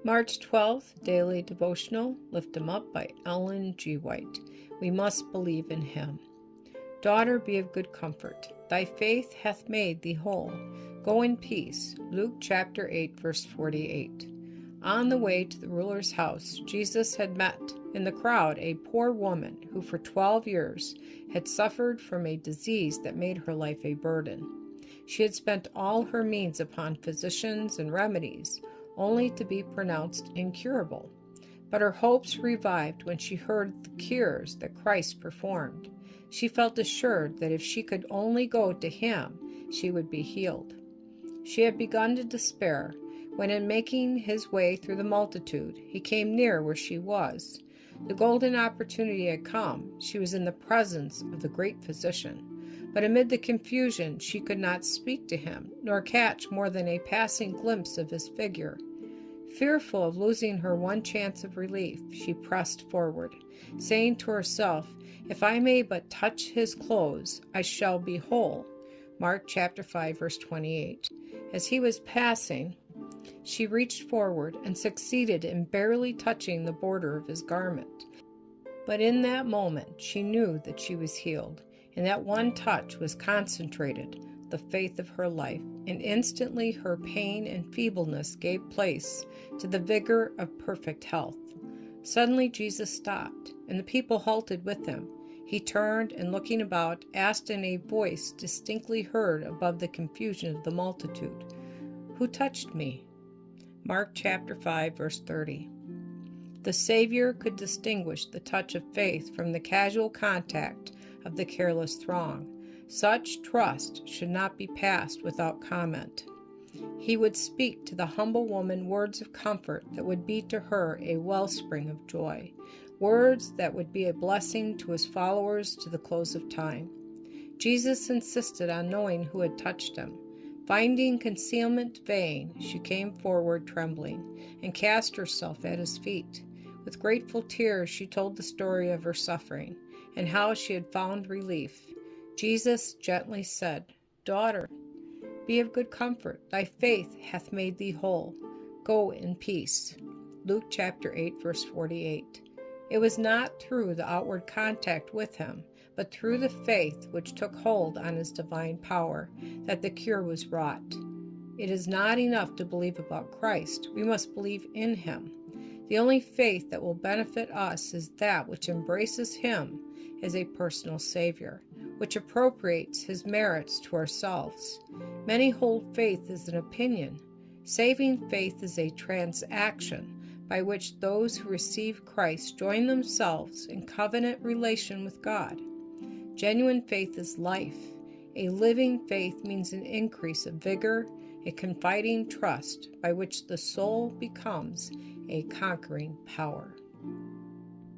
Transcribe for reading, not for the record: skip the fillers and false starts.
March 12th, Daily Devotional, Lift Him Up by Ellen G. White. We must believe in Him. Daughter, be of good comfort. Thy faith hath made thee whole. Go in peace. Luke chapter 8, verse 48. On the way to the ruler's house, Jesus had met in the crowd a poor woman who for 12 years had suffered from a disease that made her life a burden. She had spent all her means upon physicians and remedies, only to be pronounced incurable. But her hopes revived when she heard the cures that Christ performed. She felt assured that if she could only go to Him, she would be healed. She had begun to despair when, in making his way through the multitude, he came near where she was. The golden opportunity had come. She was in the presence of the great physician. But amid the confusion, she could not speak to him, nor catch more than a passing glimpse of his figure. Fearful of losing her one chance of relief, she pressed forward, saying to herself, "If I may but touch his clothes, I shall be whole." Mark chapter 5, verse 28. As he was passing, she reached forward and succeeded in barely touching the border of his garment. But in that moment, she knew that she was healed. In that one touch was concentrated the faith of her life, and instantly her pain and feebleness gave place to the vigor of perfect health. Suddenly Jesus stopped, and the people halted with him. He turned and, looking about, asked in a voice distinctly heard above the confusion of the multitude, "Who touched me?" Mark chapter 5, verse 30. The Savior could distinguish the touch of faith from the casual contact of the careless throng. Such trust should not be passed without comment. He would speak to the humble woman words of comfort that would be to her a wellspring of joy, words that would be a blessing to his followers to the close of time. Jesus insisted on knowing who had touched him. Finding concealment vain, she came forward trembling and cast herself at his feet. With grateful tears, she told the story of her suffering and how she had found relief. Jesus gently said, "Daughter, be of good comfort. Thy faith hath made thee whole. Go in peace." Luke chapter 8, verse 48. It was not through the outward contact with him, but through the faith which took hold on his divine power, that the cure was wrought. It is not enough to believe about Christ. We must believe in him. The only faith that will benefit us is that which embraces him as a personal Savior, which appropriates his merits to ourselves. Many hold faith as an opinion. Saving faith is a transaction by which those who receive Christ join themselves in covenant relation with God. Genuine faith is life. A living faith means an increase of vigor, a confiding trust by which the soul becomes a conquering power.